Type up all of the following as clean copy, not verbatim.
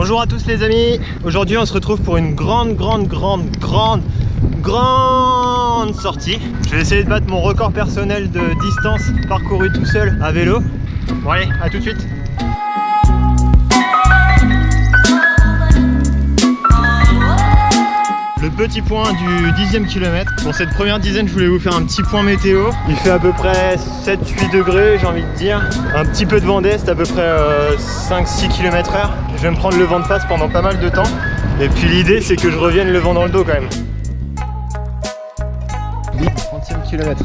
Bonjour à tous les amis. Aujourd'hui on se retrouve pour une grande sortie. Je vais essayer de battre mon record personnel de distance parcourue tout seul à vélo. Bon allez, à tout de suite. Le petit point du 10e kilomètre. Pour cette première dizaine, je voulais vous faire un petit point météo. Il fait à peu près 7-8 degrés, j'ai envie de dire. Un petit peu de vent d'est, à peu près 5-6 km/h. Je vais me prendre le vent de face pendant pas mal de temps. Et puis l'idée, c'est que je revienne le vent dans le dos quand même. 30e kilomètre.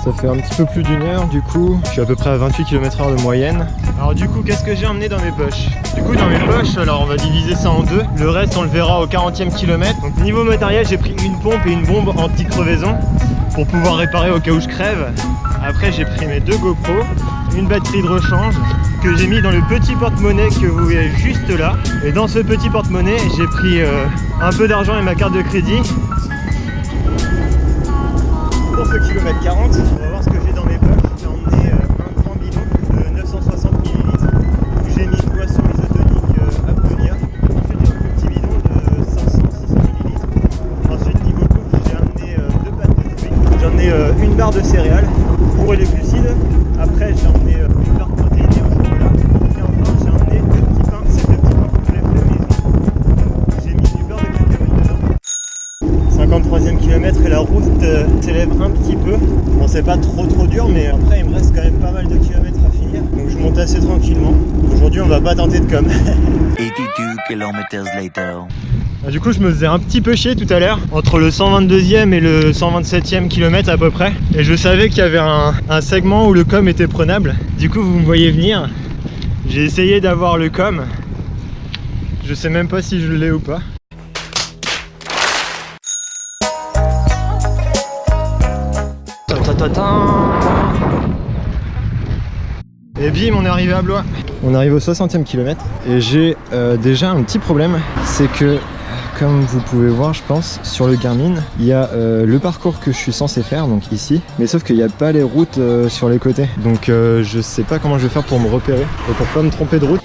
Ça fait un petit peu plus d'une heure du coup. Je suis à peu près à 28 km/h de moyenne. Alors du coup, qu'est-ce que j'ai emmené dans mes poches? Du coup, dans mes poches, alors on va diviser ça en deux. Le reste, on le verra au 40e kilomètre. Donc niveau matériel, j'ai pris une pompe et une bombe anti-crevaison pour pouvoir réparer au cas où je crève. Après, j'ai pris mes deux GoPro, une batterie de rechange que j'ai mis dans le petit porte-monnaie que vous voyez juste là. Et dans ce petit porte-monnaie, j'ai pris un peu d'argent et ma carte de crédit. Pour ce kilomètre 40, on va voir ce que j'ai dans mes poches. J'ai emmené un grand bidon de 960 ml. J'ai mis une boisson isotonique Aptonia. Ensuite j'ai un plus petit bidon de 500-600 ml. Ensuite niveau bouffe, j'ai amené deux pâtes de fruits. J'ai emmené une barre de céréales pour les glucides. Après j'ai emmené une barre protéinée au chocolat. Et enfin j'ai emmené deux petits pains. Ces deux petits pains que je l'ai fait maison. J'ai mis du beurre de cacahuète dedans. 53e kilomètre et la route s'élève un petit peu. Bon, c'est pas trop dur, mais après il me reste quand même pas mal de kilomètres à finir. Donc je monte assez tranquillement. Aujourd'hui on va pas tenter de com. 82 km later. Du coup je me faisais un petit peu chier tout à l'heure entre le 122e et le 127e kilomètre à peu près. Et je savais qu'il y avait un segment où le com était prenable. Du coup vous me voyez venir. J'ai essayé d'avoir le com. Je sais même pas si je l'ai ou pas. Et bim, on est arrivé à Blois. On arrive au 60e kilomètre et j'ai déjà un petit problème, c'est que comme vous pouvez voir je pense sur le Garmin, il y a le parcours que je suis censé faire, donc ici, mais sauf qu'il n'y a pas les routes sur les côtés, donc je sais pas comment je vais faire pour me repérer et pour pas me tromper de route.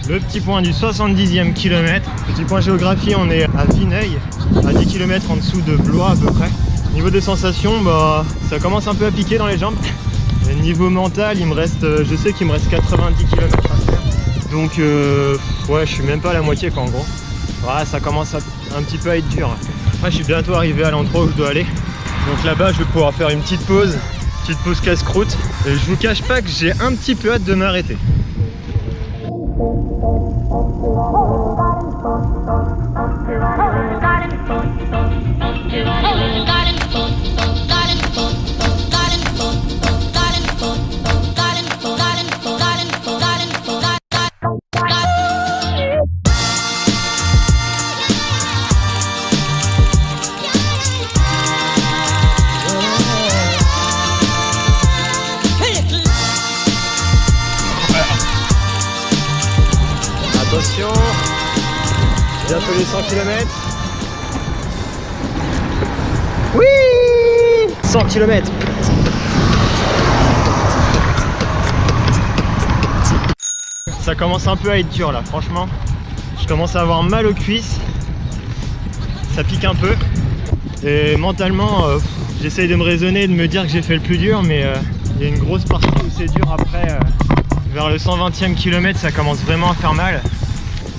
Le petit point du 70e kilomètre, petit point géographie, on est à Vineuil, à 10 km en dessous de Blois à peu près. Niveau des sensations, bah, ça commence un peu à piquer dans les jambes. Et niveau mental, il me reste, je sais qu'il me reste 90 km à faire. Donc ouais, je suis même pas à la moitié quoi en gros. Voilà, ça commence un petit peu à être dur. Après je suis bientôt arrivé à l'endroit où je dois aller. Donc là-bas je vais pouvoir faire une petite pause casse-croûte. Et je vous cache pas que j'ai un petit peu hâte de m'arrêter. Attention, bientôt les 100 km. Oui, 100 km. Ça commence un peu à être dur là, franchement. Je commence à avoir mal aux cuisses. Ça pique un peu. Et mentalement, j'essaye de me raisonner, de me dire que j'ai fait le plus dur, mais il y a une grosse partie où c'est dur après. Vers le 120e kilomètre, ça commence vraiment à faire mal.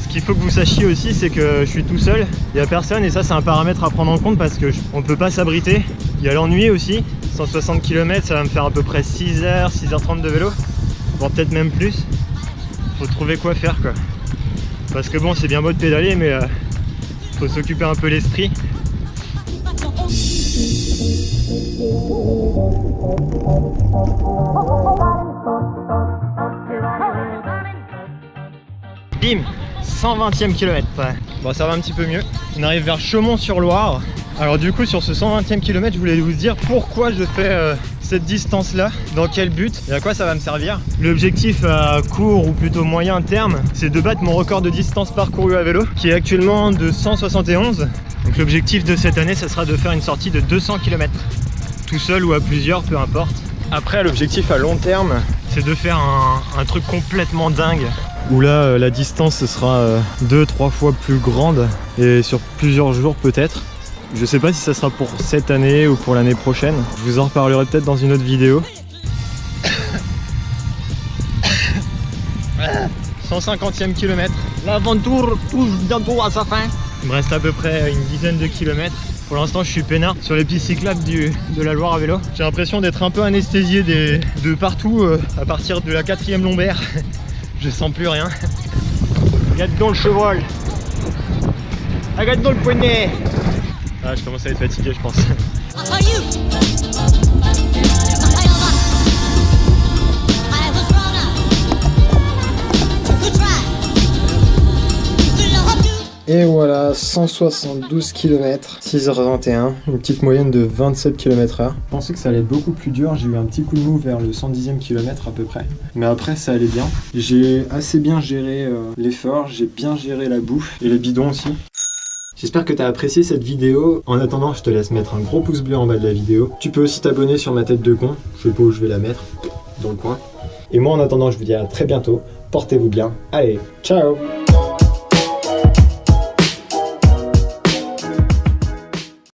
Ce qu'il faut que vous sachiez aussi, c'est que je suis tout seul, il n'y a personne, et ça c'est un paramètre à prendre en compte parce qu'on ne peut pas s'abriter. Il y a l'ennui aussi, 160 km ça va me faire à peu près 6h, 6h30 de vélo, voire peut-être même plus. Faut trouver quoi faire quoi. Parce que bon, c'est bien beau de pédaler, mais faut s'occuper un peu l'esprit. Bim, 120e kilomètre. Ouais. Bon, ça va un petit peu mieux. On arrive vers Chaumont-sur-Loire. Alors du coup, sur ce 120e kilomètre, je voulais vous dire pourquoi je fais cette distance-là. Dans quel but et à quoi ça va me servir? L'objectif à court ou plutôt moyen terme, c'est de battre mon record de distance parcourue à vélo, qui est actuellement de 171. Donc l'objectif de cette année, ça sera de faire une sortie de 200 km. Tout seul ou à plusieurs, peu importe. Après, l'objectif à long terme, c'est de faire un truc complètement dingue. Où là, la distance, ce sera 2-3 fois plus grande et sur plusieurs jours peut-être. Je sais pas si ça sera pour cette année ou pour l'année prochaine. Je vous en reparlerai peut-être dans une autre vidéo. 150e kilomètre. L'aventure touche bientôt à sa fin. Il me reste à peu près une dizaine de kilomètres. Pour l'instant, je suis peinard sur les pistes cyclables de la Loire à vélo. J'ai l'impression d'être un peu anesthésié de partout à partir de la 4e lombaire. Je sens plus rien. Regarde dans le cheval. Regarde dans le poignet. Ah, je commence à être fatigué, je pense. Et voilà, 172 km, 6h21, une petite moyenne de 27 km/h. Je pensais que ça allait être beaucoup plus dur, j'ai eu un petit coup de mou vers le 110e kilomètre à peu près. Mais après ça allait bien. J'ai assez bien géré l'effort, j'ai bien géré la bouffe et les bidons aussi. J'espère que tu as apprécié cette vidéo. En attendant, je te laisse mettre un gros pouce bleu en bas de la vidéo. Tu peux aussi t'abonner sur ma tête de con, je sais pas où je vais la mettre, dans le coin. Et moi en attendant, je vous dis à très bientôt, portez-vous bien, allez, ciao!